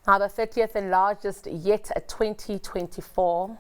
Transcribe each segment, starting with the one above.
Now, the 30th and largest yet 2024.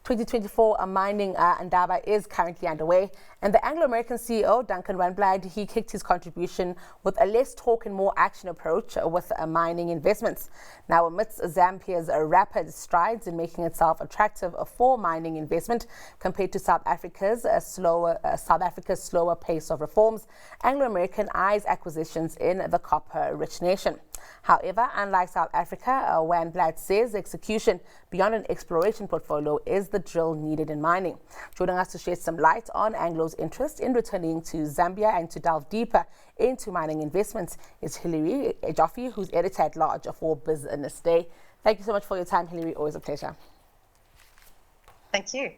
2024 mining Ndaba is currently underway, and the Anglo American CEO, Duncan Wanblad, he kicked his contribution with a less talk and more action approach with mining investments. Now, amidst Zambia's rapid strides in making itself attractive for mining investment compared to South Africa's slower pace of reforms, Anglo American eyes acquisitions in the copper-rich nation. However, unlike South Africa, Wanblad says execution beyond an exploration portfolio is the drill needed in mining. Joining us to shed some light on Anglo's interest in returning to Zambia and to delve deeper into mining investments is Hilary Joffe, who's editor-at-large for Business Day. Thank you so much for your time, Hilary. Always a pleasure. Thank you.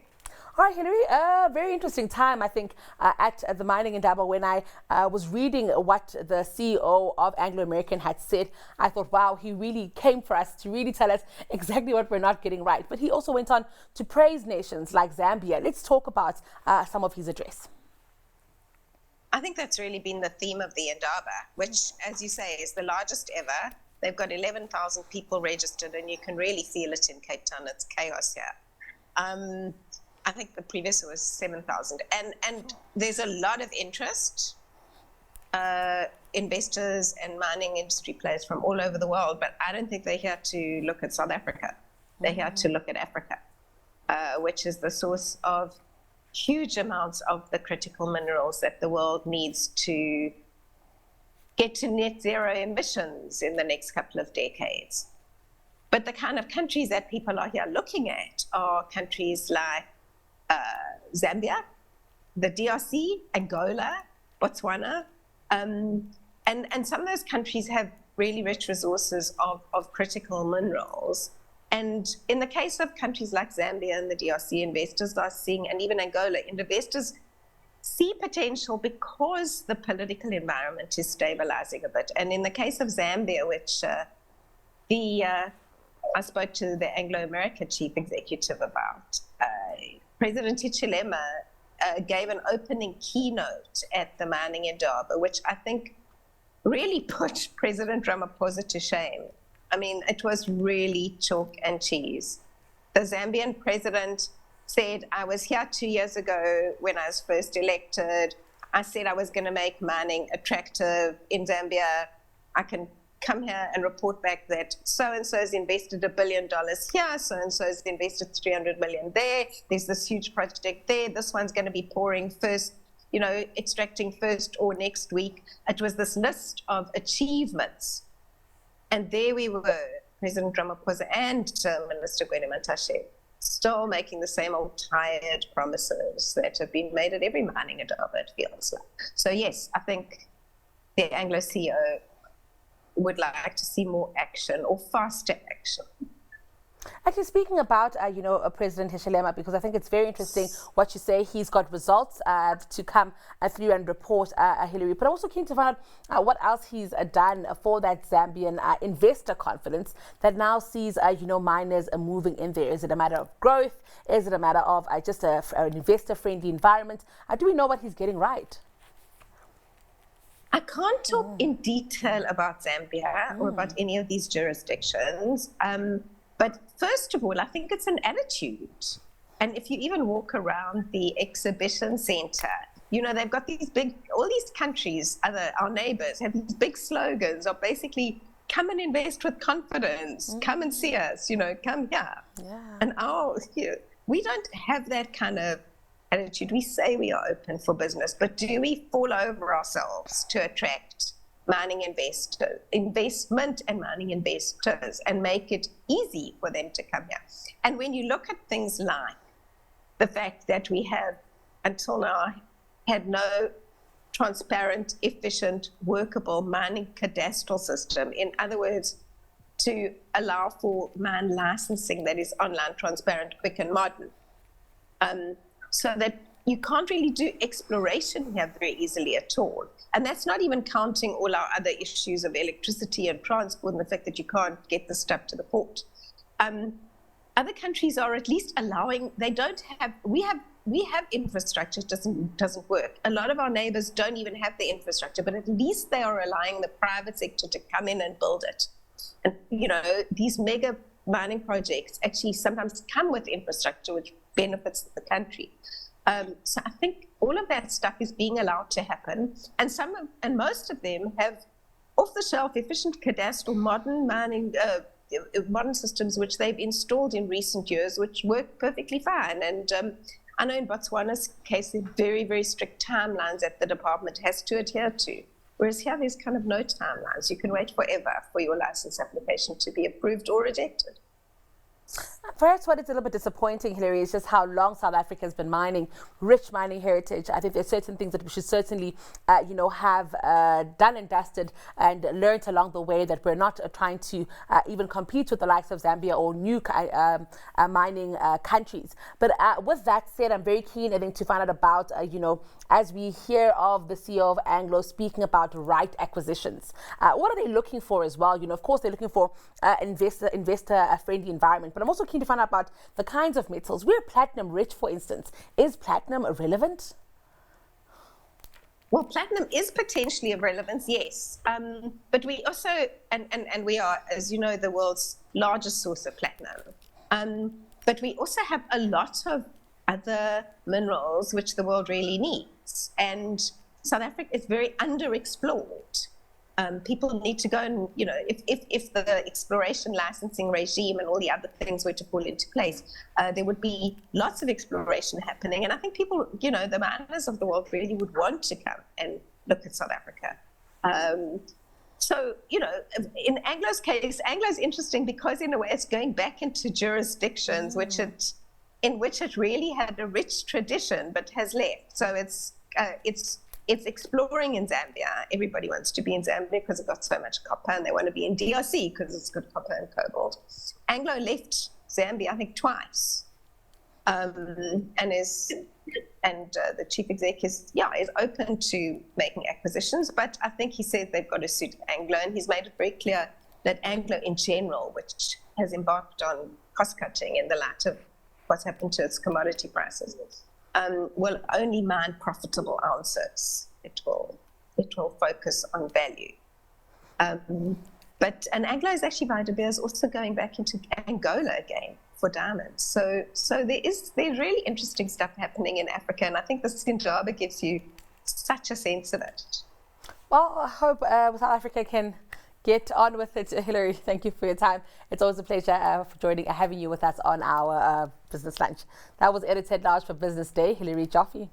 All right, Hilary, a very interesting time, I think, at the mining Ndaba. When I was reading what the CEO of Anglo American had said, I thought, wow, he really came for us to really tell us exactly what we're not getting right. But he also went on to praise nations like Zambia. Let's talk about some of his address. I think that's really been the theme of the Ndaba, which, as you say, is the largest ever. They've got 11,000 people registered, and you can really feel it in Cape Town. It's chaos here. I think the previous was 7,000. And there's a lot of interest, investors and mining industry players from all over the world, but I don't think they're here to look at South Africa. They're here to look at Africa, which is the source of huge amounts of the critical minerals that the world needs to get to net zero emissions in the next couple of decades. But the kind of countries that people are here looking at are countries like Zambia, the DRC, Angola, Botswana, and some of those countries have really rich resources of critical minerals. And in the case of countries like Zambia and the DRC, investors are seeing, and even Angola, investors see potential because the political environment is stabilizing a bit. And in the case of Zambia, which I spoke to the Anglo American chief executive about, President Hichilema gave an opening keynote at the mining Ndaba, which I think really put President Ramaphosa to shame. I mean, it was really chalk and cheese. The Zambian president said, I was here 2 years ago when I was first elected. I said I was going to make mining attractive in Zambia. I can come here and report back that so-and-so has invested $1 billion here, so-and-so has invested 300 million there, there's this huge project there, this one's going to be pouring first, extracting first or next week. It was this list of achievements. And there we were, President Ramaphosa and Minister Gwede Mantashe, still making the same old tired promises that have been made at every mining Ndaba, it feels like. So yes, I think the Anglo CEO would like to see more action or faster action. Actually, speaking about, President Hichilema, because I think it's very interesting what you say. He's got results to come through and report, Hilary. But I'm also keen to find out what else he's done for that Zambian investor confidence that now sees, miners moving in there. Is it a matter of growth? Is it a matter of just an investor-friendly environment? Do we know what he's getting right? I can't talk in detail about Zambia or about any of these jurisdictions. But first of all, I think it's an attitude. And if you even walk around the exhibition center, they've got all these countries, our neighbors, have these big slogans of basically, come and invest with confidence, come and see us, come here. Yeah. And we don't have that kind of attitude. We say we are open for business, but do we fall over ourselves to attract mining investment and mining investors and make it easy for them to come here? And when you look at things like the fact that we have until now had no transparent, efficient, workable mining cadastral system, in other words, to allow for mine licensing that is online, transparent, quick and modern, so that you can't really do exploration here very easily at all. And that's not even counting all our other issues of electricity and transport and the fact that you can't get the stuff to the port. Other countries are at least allowing, we have we have infrastructure, it doesn't work. A lot of our neighbors don't even have the infrastructure, but at least they are relying on the private sector to come in and build it. And, these mega mining projects actually sometimes come with infrastructure which benefits the country. So I think all of that stuff is being allowed to happen. And most of them have off-the-shelf, efficient cadastral, modern mining, modern systems which they've installed in recent years, which work perfectly fine. And I know in Botswana's case, there are very, very strict timelines that the department has to adhere to. Whereas here, there's kind of no timelines. You can wait forever for your license application to be approved or rejected. Perhaps what is a little bit disappointing, Hilary, is just how long South Africa has been mining, rich mining heritage. I think there's certain things that we should certainly, have done and dusted and learned along the way, that we're not trying to even compete with the likes of Zambia or new mining countries. But with that said, I'm very keen, I think, to find out about, as we hear of the CEO of Anglo speaking about right acquisitions, what are they looking for as well? Of course, they're looking for investor-friendly environment, but I'm also keen to find out about the kinds of metals. We're platinum rich, for instance. Is platinum relevant? Well, platinum is potentially of relevance, yes. But we also, and we are, as you know, the world's largest source of platinum. But we also have a lot of other minerals which the world really needs. And South Africa is very underexplored. People need to go and, if the exploration licensing regime and all the other things were to fall into place, there would be lots of exploration happening. And I think people, the miners of the world really would want to come and look at South Africa. So, in Anglo's case, Anglo's interesting because in a way it's going back into jurisdictions in which it really had a rich tradition but has left. So it's exploring in Zambia. Everybody wants to be in Zambia because it's got so much copper, and they want to be in DRC because it's got copper and cobalt. Anglo left Zambia, I think, twice, and the chief exec is open to making acquisitions, but I think he said they've got to suit Anglo, and he's made it very clear that Anglo in general, which has embarked on cost cutting in the light of what's happened to its commodity prices, will only mine profitable ounces. It will focus on value. But Anglo is actually, Vita Beer is also going back into Angola again for diamonds. So there's really interesting stuff happening in Africa, and I think the Sinjaba gives you such a sense of it. Well, I hope South Africa can get on with it. Hilary, thank you for your time. It's always a pleasure having you with us on our Business Lunch. That was Editor at Large for Business Day, Hilary Joffe.